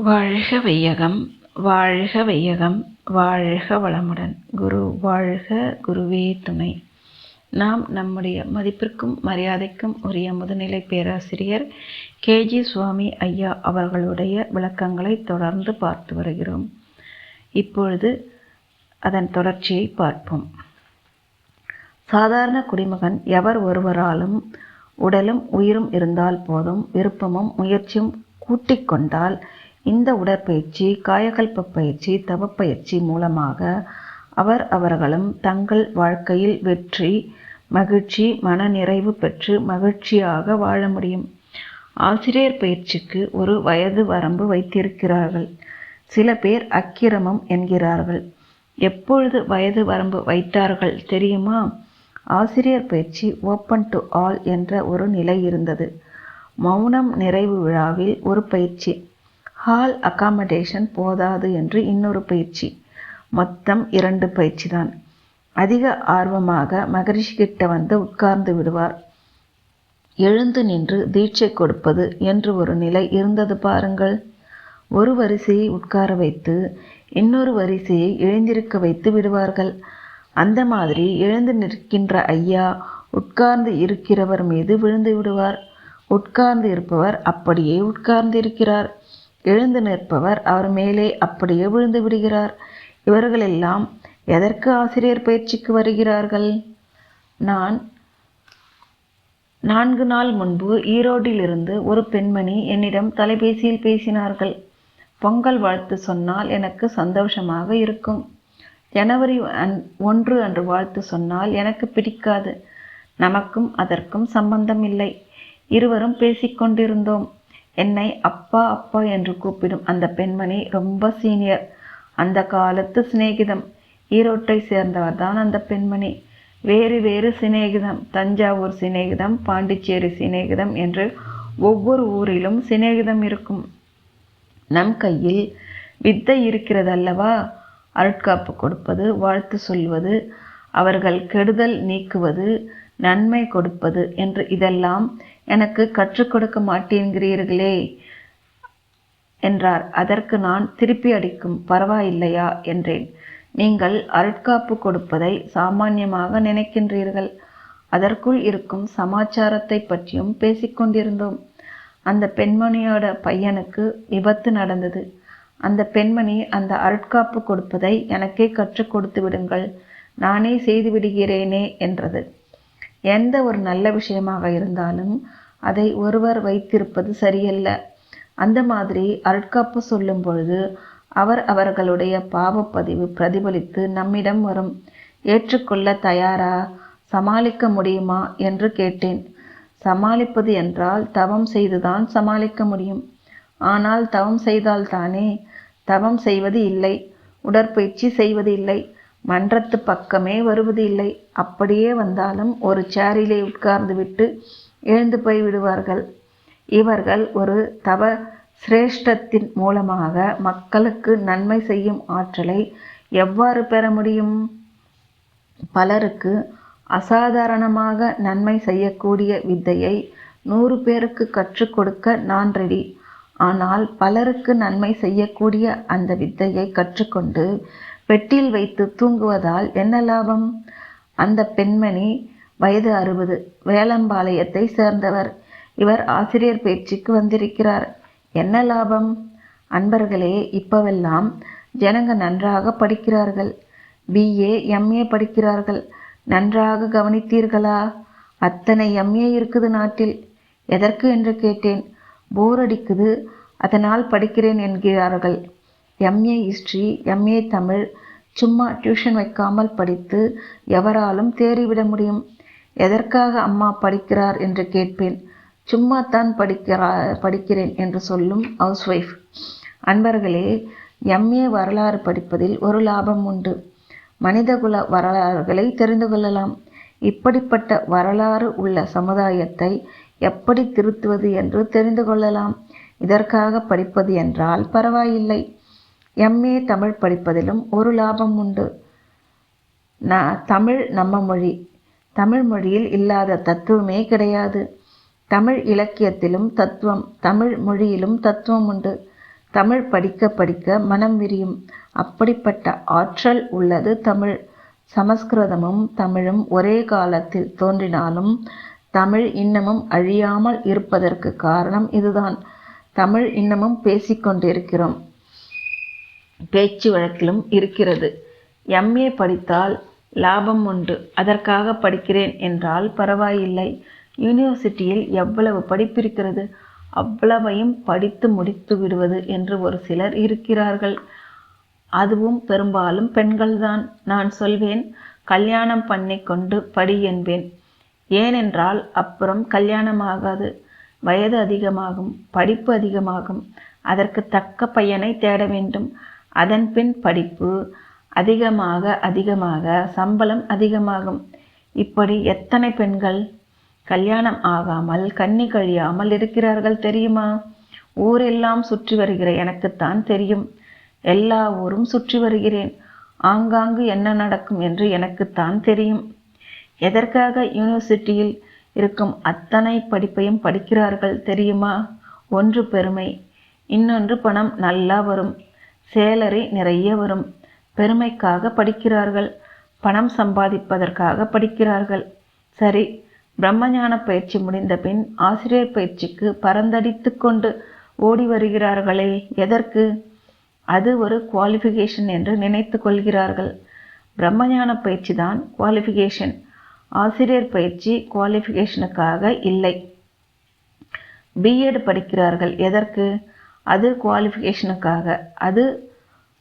வாழ்க வையகம், வாழ்க வையகம், வாழ்க வளமுடன். குரு வாழ்க, குருவே துணை. நாம் நம்முடைய மதிப்பிற்கும் மரியாதைக்கும் உரிய முதுநிலை பேராசிரியர் கேஜி சுவாமி ஐயா அவர்களுடைய விளக்கங்களை தொடர்ந்து பார்த்து வருகிறோம். இப்பொழுது அதன் தொடர்ச்சியை பார்ப்போம். சாதாரண குடிமகன் எவர் ஒருவராலும் உடலும் உயிரும் இருந்தால் போதும், விருப்பமும் முயற்சியும் கூட்டிக் கொண்டால் இந்த உடற்பயிற்சி, காயகல்ப பயிற்சி, தவப்பயிற்சி மூலமாக அவர்களும் தங்கள் வாழ்க்கையில் வெற்றி, மகிழ்ச்சி, மன நிறைவு பெற்று மகிழ்ச்சியாக வாழ முடியும். ஆசிரியர் பயிற்சிக்கு ஒரு வயது வரம்பு வைத்திருக்கிறார்கள். சில பேர் அக்கிரமம் என்கிறார்கள். எப்பொழுது வயது வரம்பு வைத்தார்கள் தெரியுமா? ஆசிரியர் பயிற்சி ஓப்பன் டு ஆல் என்ற ஒரு நிலை இருந்தது. மௌனம் நிறைவு விழாவில் ஒரு பயிற்சி, ஹால் அகாமடேஷன் போதாது என்று இன்னொரு பயிற்சி, மொத்தம் 2 பயிற்சி தான். அதிக ஆர்வமாக மகரிஷி கிட்ட வந்து உட்கார்ந்து விடுவார். எழுந்து நின்று தீட்சை கொடுப்பது என்று ஒரு நிலை இருந்தது பாருங்கள். ஒரு வரிசையை உட்கார வைத்து இன்னொரு வரிசையை எழுந்திருக்க வைத்து விடுவார்கள். அந்த மாதிரி எழுந்து நிற்கின்ற ஐயா உட்கார்ந்து இருக்கிறவர் மீது விழுந்து விடுவார். உட்கார்ந்து இருப்பவர் அப்படியே உட்கார்ந்து இருக்கிறார். எழுந்து நிற்பவர் அவர் மேலே அப்படியே விழுந்து விடுகிறார். இவர்களெல்லாம் எதற்கு ஆசிரியர் பயிற்சிக்கு வருகிறார்கள்? நான் 4 நாள் முன்பு ஈரோட்டிலிருந்து ஒரு பெண்மணி என்னிடம் தொலைபேசியில் பேசினார்கள். பொங்கல் வாழ்த்து சொன்னால் எனக்கு சந்தோஷமாக இருக்கும். ஜனவரி 1 அன்று வாழ்த்து சொன்னால் எனக்கு பிடிக்காது. நமக்கும் அதற்கும் சம்பந்தம் இல்லை. இருவரும் பேசிக்கொண்டிருந்தோம். என்னை அப்பா அப்பா என்று கூப்பிடும் அந்த பெண்மணி ரொம்ப சீனியர். அந்த காலத்து சிநேகிதம். ஈரோட்டை சேர்ந்தவர் தான் அந்த பெண்மணி. வேறு வேறு சிநேகிதம், தஞ்சாவூர் சிநேகிதம், பாண்டிச்சேரி சிநேகிதம் என்று ஒவ்வொரு ஊரிலும் சிநேகிதம் இருக்கும். நம் கையில் வித்தை இருக்கிறதல்லவா? அருட்காப்பு கொடுப்பது, வாழ்த்து சொல்வது, அவர்கள் கெடுதல் நீக்குவது, நன்மை கொடுப்பது என்று இதெல்லாம் எனக்கு கற்றுக் கொடுக்க மாட்டேங்கிறீர்களே என்றார். அதற்கு நான் திருப்பி அடிக்கும் பரவாயில்லையா என்றேன். நீங்கள் அருட்காப்பு கொடுப்பதை சாமான்யமாக நினைக்கின்றீர்கள். அதற்குள் இருக்கும் சமாச்சாரத்தை பற்றியும் பேசிக்கொண்டிருந்தோம். அந்த பெண்மணியோட பையனுக்கு விபத்து நடந்தது. அந்த பெண்மணி அந்த அருட்காப்பு கொடுப்பதை எனக்கே கற்றுக் கொடுத்து விடுங்கள், நானே செய்து விடுகிறேனே என்றது. எந்த ஒரு நல்ல விஷயமாக இருந்தாலும் அதை ஒருவர் வைத்திருப்பது சரியல்ல. அந்த மாதிரி அருட்காப்பு சொல்லும் பொழுது அவர்களுடைய பாவப்பதிவு பிரதிபலித்து நம்மிடம் வரும். ஏற்றுக்கொள்ள தயாரா? சமாளிக்க முடியுமா என்று கேட்டேன். சமாளிப்பது என்றால் தவம் செய்துதான் சமாளிக்க முடியும். ஆனால் தவம் செய்தால்தானே. தவம் செய்வது இல்லை, உடற்பயிற்சி செய்வது இல்லை, மன்றத்து பக்கமே வருவது இல்லை. அப்படியே வந்தாலும் ஒரு சேரிலே உட்கார்ந்து விட்டு எழுந்து போய் விடுவார்கள். இவர்கள் ஒரு தவ சிரேஷ்டத்தின் மூலமாக மக்களுக்கு நன்மை செய்யும் ஆற்றலை எவ்வாறு பெற முடியும்? பலருக்கு அசாதாரணமாக நன்மை செய்யக்கூடிய வித்தையை 100 பேருக்கு கற்றுக் கொடுக்க நான் ரெடி. ஆனால் பலருக்கு நன்மை செய்யக்கூடிய அந்த வித்தையை கற்றுக்கொண்டு பெட்டியில் வைத்து தூங்குவதால் என்ன லாபம்? அந்த பெண்மணி வயது 60, வேலம்பாளையத்தை சேர்ந்தவர். இவர் ஆசிரியர் பயிற்சிக்கு வந்திருக்கிறார். என்ன லாபம்? அன்பர்களே, இப்பவெல்லாம் ஜனங்க நன்றாக படிக்கிறார்கள். BA MA படிக்கிறார்கள். நன்றாக கவனித்தீர்களா? அத்தனை MA இருக்குது நாட்டில். எதற்கு என்று கேட்டேன். போர் அடிக்குது, அதனால் படிக்கிறேன் என்கிறார்கள். MA ஹிஸ்ட்ரி, MA தமிழ் சும்மா டியூஷன் வைக்காமல் படித்து எவராலும் தேறிவிட முடியும். எதற்காக அம்மா படிக்கிறார் என்று கேட்பேன். சும்மா தான் படிக்கிறேன் என்று சொல்லும் ஹவுஸ் ஒய்ஃப். அன்பர்களே, MA வரலாறு படிப்பதில் ஒரு லாபம் உண்டு. மனிதகுல வரலாறுகளை தெரிந்து கொள்ளலாம். இப்படிப்பட்ட வரலாறு உள்ள சமுதாயத்தை எப்படி திருத்துவது என்று தெரிந்து கொள்ளலாம். இதற்காக படிப்பது என்றால் பரவாயில்லை. MA தமிழ் படிப்பதிலும் ஒரு லாபம் உண்டு. தமிழ் நம்ம மொழி. தமிழ் மொழியில் இல்லாத தத்துவமே கிடையாது. தமிழ் இலக்கியத்திலும் தத்துவம், தமிழ் மொழியிலும் தத்துவம் உண்டு. தமிழ் படிக்க படிக்க மனம் விரியும். அப்படிப்பட்ட ஆற்றல் உள்ளது தமிழ். சமஸ்கிருதமும் தமிழும் ஒரே காலத்தில் தோன்றினாலும் தமிழ் இன்னமும் அழியாமல் இருப்பதற்கு காரணம் இதுதான். தமிழ் இன்னமும் பேசிக்கொண்டிருக்கிறோம், பேச்சு வழக்கிலும் இருக்கிறது. MA படித்தால் லாபம் உண்டு, அதற்காக படிக்கிறேன் என்றால் பரவாயில்லை. யூனிவர்சிட்டியில் எவ்வளவு படிப்பிருக்கிறது, அவ்வளவையும் படித்து முடித்து விடுவது என்று ஒரு சிலர் இருக்கிறார்கள். அதுவும் பெரும்பாலும் பெண்கள்தான். நான் சொல்வேன், கல்யாணம் பண்ணி கொண்டு படி என்பேன். ஏனென்றால் அப்புறம் கல்யாணமாகாது, வயது அதிகமாகும், படிப்பு அதிகமாகும், அதற்கு தக்க பையனை தேட வேண்டும். அதன் பின் படிப்பு அதிகமாக அதிகமாக சம்பளம் அதிகமாகும். இப்படி எத்தனை பெண்கள் கல்யாணம் ஆகாமல் கன்னி கழியாமல் இருக்கிறார்கள் தெரியுமா? ஊரெல்லாம் சுற்றி வருகிற எனக்குத்தான் தெரியும். எல்லா ஊரும் சுற்றி வருகிறேன். ஆங்காங்கு என்ன நடக்கும் என்று எனக்குத்தான் தெரியும். எதற்காக யூனிவர்சிட்டியில் இருக்கும் அத்தனை படிப்பையும் படிக்கிறார்கள் தெரியுமா? ஒன்று பெருமை, இன்னொன்று பணம் நல்லா வரும், சேலரி நிறைய வரும். பெருமைக்காக படிக்கிறார்கள், பணம் சம்பாதிப்பதற்காக படிக்கிறார்கள். சரி, பிரம்மஞான பயிற்சி முடிந்த பின் ஆசிரியர் பயிற்சிக்கு பரந்தடித்து கொண்டு ஓடி வருகிறார்களே, எதற்கு? அது ஒரு குவாலிஃபிகேஷன் என்று நினைத்து கொள்கிறார்கள். பிரம்மஞான பயிற்சி தான் குவாலிஃபிகேஷன், ஆசிரியர் பயிற்சி குவாலிஃபிகேஷனுக்காக இல்லை. பிஎட் படிக்கிறார்கள், எதற்கு? அது குவாலிஃபிகேஷனுக்காக, அது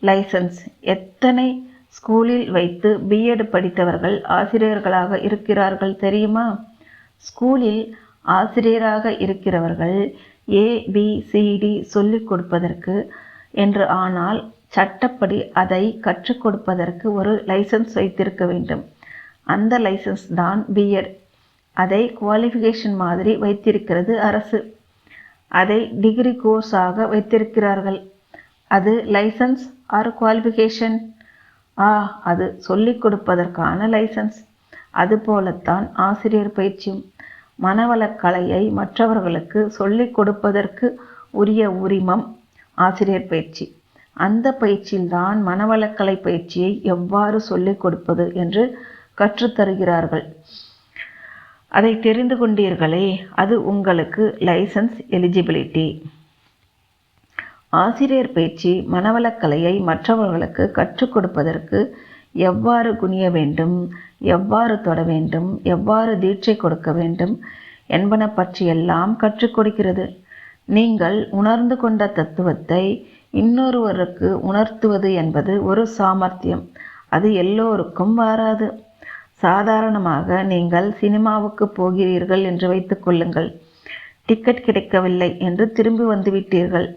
லைசன்ஸ். எத்தனை ஸ்கூலில் வைத்து பிஎட் படித்தவர்கள் ஆசிரியர்களாக இருக்கிறார்கள் தெரியுமா? ஸ்கூலில் ஆசிரியராக இருக்கிறவர்கள் ABCD சொல்லிக் கொடுப்பதற்கு என்று ஆனால் சட்டப்படி அதை கற்றுக் கொடுப்பதற்கு ஒரு லைசன்ஸ் வைத்திருக்க வேண்டும். அந்த லைசன்ஸ் தான் பிஎட். அதை குவாலிஃபிகேஷன் மாதிரி வைத்திருக்கிறது அரசு. அதை டிகிரி கோர்ஸாக வைத்திருக்கிறார்கள். அது லைசன்ஸ் ஆர் குவாலிஃபிகேஷன்? அது சொல்லிக் கொடுப்பதற்கான லைசன்ஸ். அதுபோலத்தான் ஆசிரியர் பயிற்சியும். மனவளக்கலையை மற்றவர்களுக்கு சொல்லிக் கொடுப்பதற்கு உரிய உரிமம் ஆசிரியர் பயிற்சி. அந்த பயிற்சியில்தான் மனவளக்கலை பயிற்சியை எவ்வாறு சொல்லிக் கொடுப்பது என்று கற்றுத்தருகிறார்கள். அதை தெரிந்து கொண்டீர்களே, அது உங்களுக்கு லைசன்ஸ் எலிஜிபிலிட்டி. ஆசிரியர் பயிற்சி மனவளக்கலையை மற்றவர்களுக்கு கற்றுக் கொடுப்பதற்கு எவ்வாறு குனிய வேண்டும், எவ்வாறு தொட வேண்டும், எவ்வாறு தீட்சை கொடுக்க வேண்டும் என்பன பற்றியெல்லாம் கற்றுக் கொடுக்கிறது. நீங்கள் உணர்ந்து கொண்ட தத்துவத்தை இன்னொருவருக்கு உணர்த்துவது என்பது ஒரு சாமர்த்தியம். அது எல்லோருக்கும் வராது. சாதாரணமாக நீங்கள் சினிமாவுக்கு போகிறீர்கள் என்று வைத்துக் கொள்ளுங்கள். டிக்கெட் கிடைக்கவில்லை என்று திரும்பி வந்துவிட்டீர்கள்.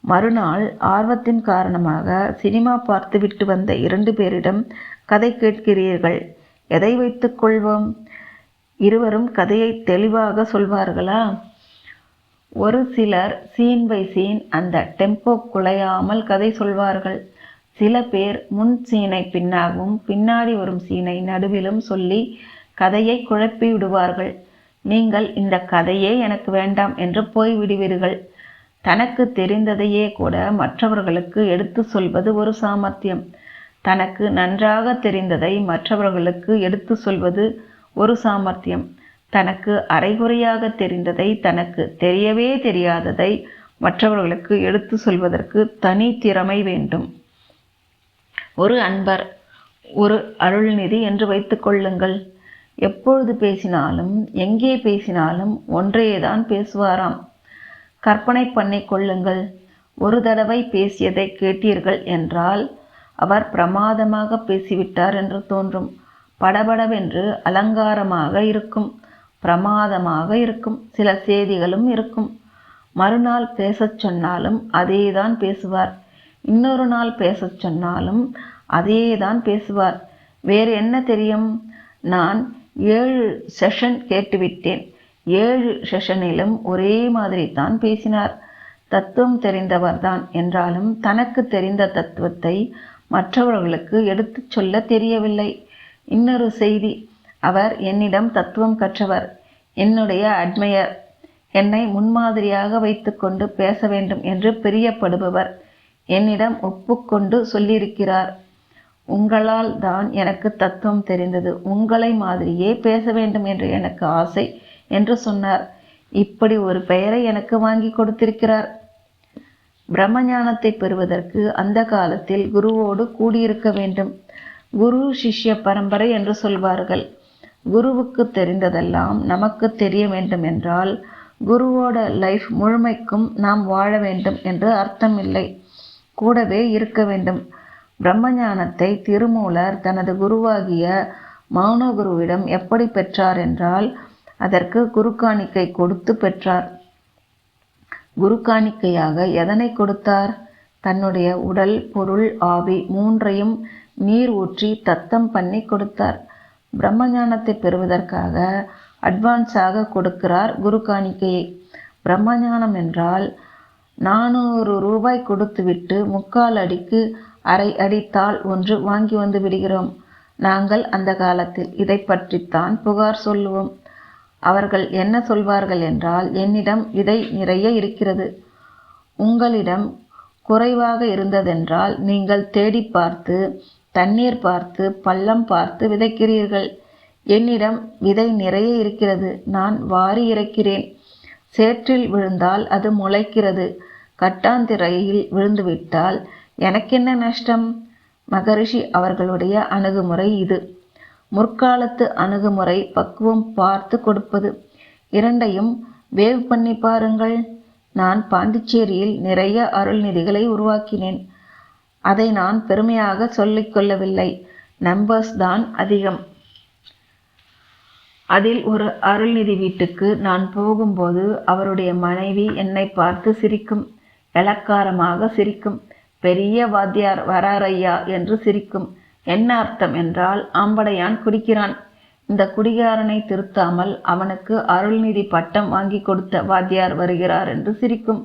மறுநாள் ஆர்வத்தின் காரணமாக சினிமா பார்த்துவிட்டு வந்த 2 பேரிடம் கதை கேட்கிறீர்கள். எதை வைத்துக் கொள்வோம்? இருவரும் கதையை தெளிவாக சொல்வார்களா? ஒரு சிலர் சீன் பை சீன் அந்த டெம்போ குலையாமல் கதை சொல்வார்கள். சில பேர் முன் சீனை பின்னாகவும் பின்னாடி வரும் சீனை நடுவிலும் சொல்லி கதையை குழப்பி விடுவார்கள். நீங்கள் இந்த கதையே எனக்கு வேண்டாம் என்று போய்விடுவீர்கள். தனக்கு தெரிந்ததையே கூட மற்றவர்களுக்கு எடுத்து சொல்வது ஒரு சாமர்த்தியம். தனக்கு நன்றாக தெரிந்ததை மற்றவர்களுக்கு எடுத்து சொல்வது ஒரு சாமர்த்தியம். தனக்கு அரைகுறையாக தெரிந்ததை, தனக்கு தெரியவே தெரியாததை மற்றவர்களுக்கு எடுத்து சொல்வதற்கு தனி திறமை வேண்டும். ஒரு அன்பர், ஒரு அருள்நிதி என்று வைத்துக் கொள்ளுங்கள். எப்பொழுது பேசினாலும் எங்கே பேசினாலும் ஒன்றையேதான் பேசுவாராம். கற்பனை பண்ணி கொள்ளுங்கள். ஒரு தடவை பேசியதை கேட்டீர்கள் என்றால் அவர் பிரமாதமாக பேசிவிட்டார் என்று தோன்றும். படபடவென்று அலங்காரமாக இருக்கும், பிரமாதமாக இருக்கும், சில செய்திகளும் இருக்கும். மறுநாள் பேசச் சொன்னாலும் அதேதான் பேசுவார். இன்னொரு நாள் பேசச் சொன்னாலும் அதேதான் பேசுவார். வேறு என்ன தெரியும்? நான் 7 செஷன் கேட்டுவிட்டேன். 7 செஷனிலும் ஒரே மாதிரி தான் பேசினார். தத்துவம் தெரிந்தவர்தான் என்றாலும் தனக்கு தெரிந்த தத்துவத்தை மற்றவர்களுக்கு எடுத்து சொல்ல தெரியவில்லை. இன்னொரு செய்தி, அவர் என்னிடம் தத்துவம் கற்றவர், என்னுடைய அட்மையர். என்னை முன்மாதிரியாக வைத்துக்கொண்டு பேச வேண்டும் என்று பிரியப்படுபவர் என்னிடம் ஒப்புக்கொண்டு சொல்லியிருக்கிறார். உங்களால் தான் எனக்கு தத்துவம் தெரிந்தது. உங்களை மாதிரியே பேச வேண்டும் என்று எனக்கு ஆசை என்று சொன்னார். இப்படி ஒரு பெயரை எனக்கு வாங்கி கொடுத்திருக்கிறார். பிரம்மஞானத்தை பெறுவதற்கு அந்த காலத்தில் குருவோடு கூடியிருக்க வேண்டும். குரு சிஷ்ய பரம்பரை என்று சொல்வார்கள். குருவுக்கு தெரிந்ததெல்லாம் நமக்கு தெரிய வேண்டும் என்றால் குருவோட லைஃப் முழுமைக்கும் நாம் வாழ வேண்டும் என்று அர்த்தம் இல்லை. கூடவே இருக்க வேண்டும். பிரம்மஞானத்தை திருமூலர் தனது குருவாகிய மௌனகுருவிடம் எப்படி பெற்றார் என்றால் அதற்கு குருக்காணிக்கை கொடுத்து பெற்றார். குருக்காணிக்கையாக எதனை கொடுத்தார்? தன்னுடைய உடல், பொருள், ஆவி மூன்றையும் நீர் ஊற்றி தத்தம் பண்ணி கொடுத்தார். பிரம்மஞானத்தை பெறுவதற்காக அட்வான்ஸாக கொடுக்கிறார் குரு காணிக்கையை. பிரம்மஞானம் என்றால் 400 ரூபாய் கொடுத்துவிட்டு 3/4 அடிக்கு அரை அடித்தால் ஒன்று வாங்கி வந்து விடுகிறோம். நாங்கள் அந்த காலத்தில் இதை பற்றித்தான் புகார் சொல்லுவோம். அவர்கள் என்ன சொல்வார்கள் என்றால், என்னிடம் விதை நிறைய இருக்கிறது, உங்களிடம் குறைவாக இருந்ததென்றால் நீங்கள் தேடி பார்த்து தண்ணீர் பார்த்து பள்ளம் பார்த்து விதைக்கிறீர்கள். என்னிடம் விதை நிறைய இருக்கிறது, நான் வாரி இறைக்கிறேன். சேற்றில் விழுந்தால் அது முளைக்கிறது, கட்டாந்திரையில் விழுந்துவிட்டால் எனக்கென்ன நஷ்டம்? மகரிஷி அவர்களுடைய அணுகுமுறை இது. முற்காலத்து அணுகுமுறை பக்குவம் பார்த்து கொடுப்பது. இரண்டையும் வேவ் பண்ணி பாருங்கள். நான் பாண்டிச்சேரியில் நிறைய அருள்நிதிகளை உருவாக்கினேன். அதை நான் பெருமையாக சொல்லிக்கொள்ளவில்லை. நம்பர்ஸ் தான் அதிகம். அதில் ஒரு அருள்நிதி வீட்டுக்கு நான் போகும்போது அவருடைய மனைவி என்னை பார்த்து சிரிக்கும். இளக்காரமாக சிரிக்கும். பெரிய வாத்தியார் வராரையா என்று சிரிக்கும். என்ன அர்த்தம் என்றால், ஆம்படையான் குடிக்கிறான், இந்த குடிகாரனை திருத்தாமல் அவனுக்கு அருள்நிதி பட்டம் வாங்கி கொடுத்த வாத்தியார் வருகிறார் என்று சிரிக்கும்.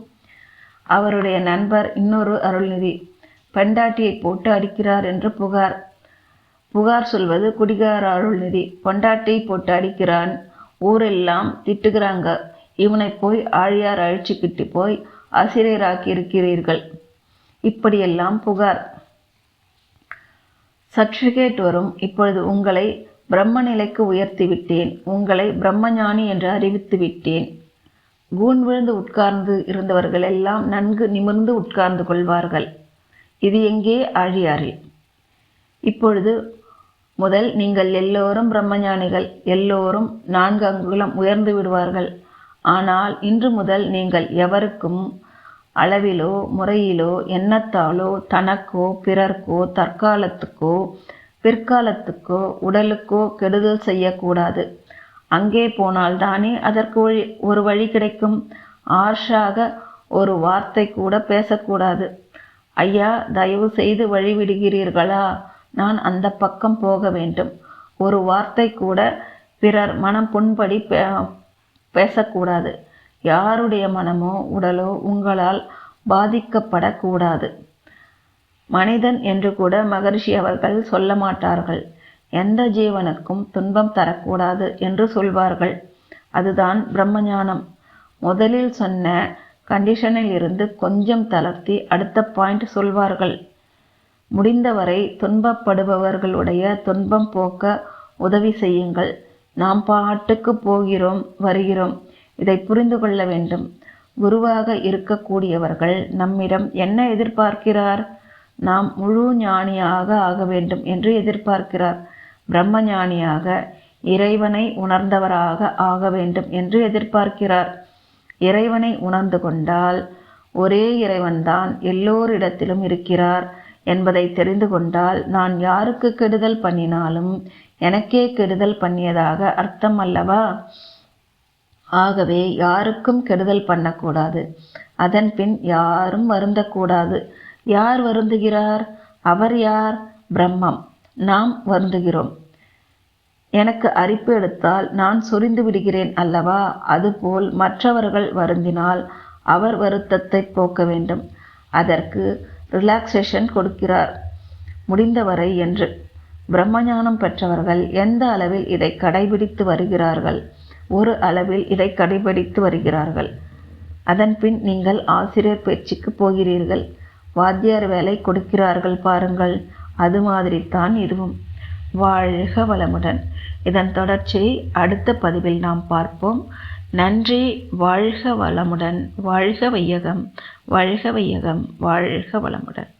அவருடைய நண்பர் இன்னொரு அருள்நிதி பெண்டாட்டியை போட்டு அடிக்கிறார் என்று புகார் சொல்வது குடிகார அருள்நிதி. பொண்டாட்டியை போட்டு அடிக்கிறான், ஊரெல்லாம் திட்டுகிறாங்க, இவனை போய் ஆழியார் அழிச்சுக்கிட்டு போய் ஆசிரியராக்கி இருக்கிறீர்கள். இப்படியெல்லாம் புகார். சர்டிஃபிகேட் வரும். இப்பொழுது உங்களை பிரம்ம நிலைக்கு உயர்த்தி விட்டேன், உங்களை பிரம்மஞானி என்று அறிவித்து விட்டேன். கூன் விழுந்து உட்கார்ந்து இருந்தவர்கள் எல்லாம் நன்கு நிமிர்ந்து உட்கார்ந்து கொள்வார்கள். இது எங்கே? ஆழியாரில். இப்பொழுது முதல் நீங்கள் எல்லோரும் பிரம்மஞானிகள், எல்லோரும் 4 அங்குலம் உயர்ந்து விடுவார்கள். ஆனால் இன்று முதல் நீங்கள் எவருக்கும் அளவிலோ முறையிலோ எண்ணத்தாலோ தனக்கோ பிறர்க்கோ தற்காலத்துக்கோ பிற்காலத்துக்கோ உடலுக்கோ கெடுதல் செய்யக்கூடாது. அங்கே போனால் தானே அதற்கு ஒரு வழி கிடைக்கும். ஆர்ஷாக ஒரு வார்த்தை கூட பேசக்கூடாது. ஐயா, தயவு செய்து வழிவிடுகிறீர்களா? நான் அந்த பக்கம் போக வேண்டும். ஒரு வார்த்தை கூட பிறர் மனம் புண்படி பேசக்கூடாது. யாருடைய மனமோ உடலோ உங்களால் பாதிக்கப்படக்கூடாது. மனிதன் என்று கூட மகரிஷி அவர்கள் சொல்ல மாட்டார்கள். எந்த ஜீவனுக்கும் துன்பம் தரக்கூடாது என்று சொல்வார்கள். அதுதான் பிரம்மஞானம். முதலில் சொன்ன கண்டிஷனில் இருந்து கொஞ்சம் தளர்த்தி அடுத்த பாயிண்ட் சொல்வார்கள். முடிந்தவரை துன்பப்படுபவர்களுடைய துன்பம் போக்க உதவி செய்யுங்கள். நாம் பாட்டுக்கு போகிறோம் வருகிறோம். இதை புரிந்து கொள்ள வேண்டும். குருவாக இருக்கக்கூடியவர்கள் நம்மிடம் என்ன எதிர்பார்க்கிறார்? நாம் முழு ஞானியாக ஆக வேண்டும் என்று எதிர்பார்க்கிறார். பிரம்ம ஞானியாக, இறைவனை உணர்ந்தவராக ஆக வேண்டும் என்று எதிர்பார்க்கிறார். இறைவனை உணர்ந்து கொண்டால் ஒரே இறைவன்தான் எல்லோரிடத்திலும் இருக்கிறார் என்பதை தெரிந்து கொண்டால் நான் யாருக்கு கெடுதல் பண்ணினாலும் எனக்கே கெடுதல் பண்ணியதாக அர்த்தம் அல்லவா? ஆகவே யாருக்கும் கெடுதல் பண்ணக்கூடாது. அதன் பின் யாரும் வருந்தக்கூடாது. யார் வருந்துகிறார்? அவர் யார்? பிரம்மம். நாம் வருந்துகிறோம். எனக்கு அரிப்பு எடுத்தால் நான் சொரிந்து விடுகிறேன் அல்லவா? அதுபோல் மற்றவர்கள் வருந்தினால் அவர் வருத்தத்தை போக்க வேண்டும். அதற்கு ரிலாக்ஸேஷன் கொடுக்கிறார், முடிந்தவரை என்று. பிரம்மஞானம் பெற்றவர்கள் எந்த அளவில் இதை கடைபிடித்து வருகிறார்கள்? ஒரு அளவில் இதை கடைபிடித்து வருகிறார்கள். அதன்பின் நீங்கள் ஆசிரியர் பேச்சுக்கு போகிறீர்கள். வாத்தியார் வேலை கொடுக்கிறார்கள் பாருங்கள், அது மாதிரித்தான் இதுவும். வாழ்க வளமுடன். இதன் தொடர்ச்சியை அடுத்த பதிவில் நாம் பார்ப்போம். நன்றி. வாழ்க வளமுடன். வாழ்க வையகம். வாழ்க வையகம். வாழ்க வளமுடன்.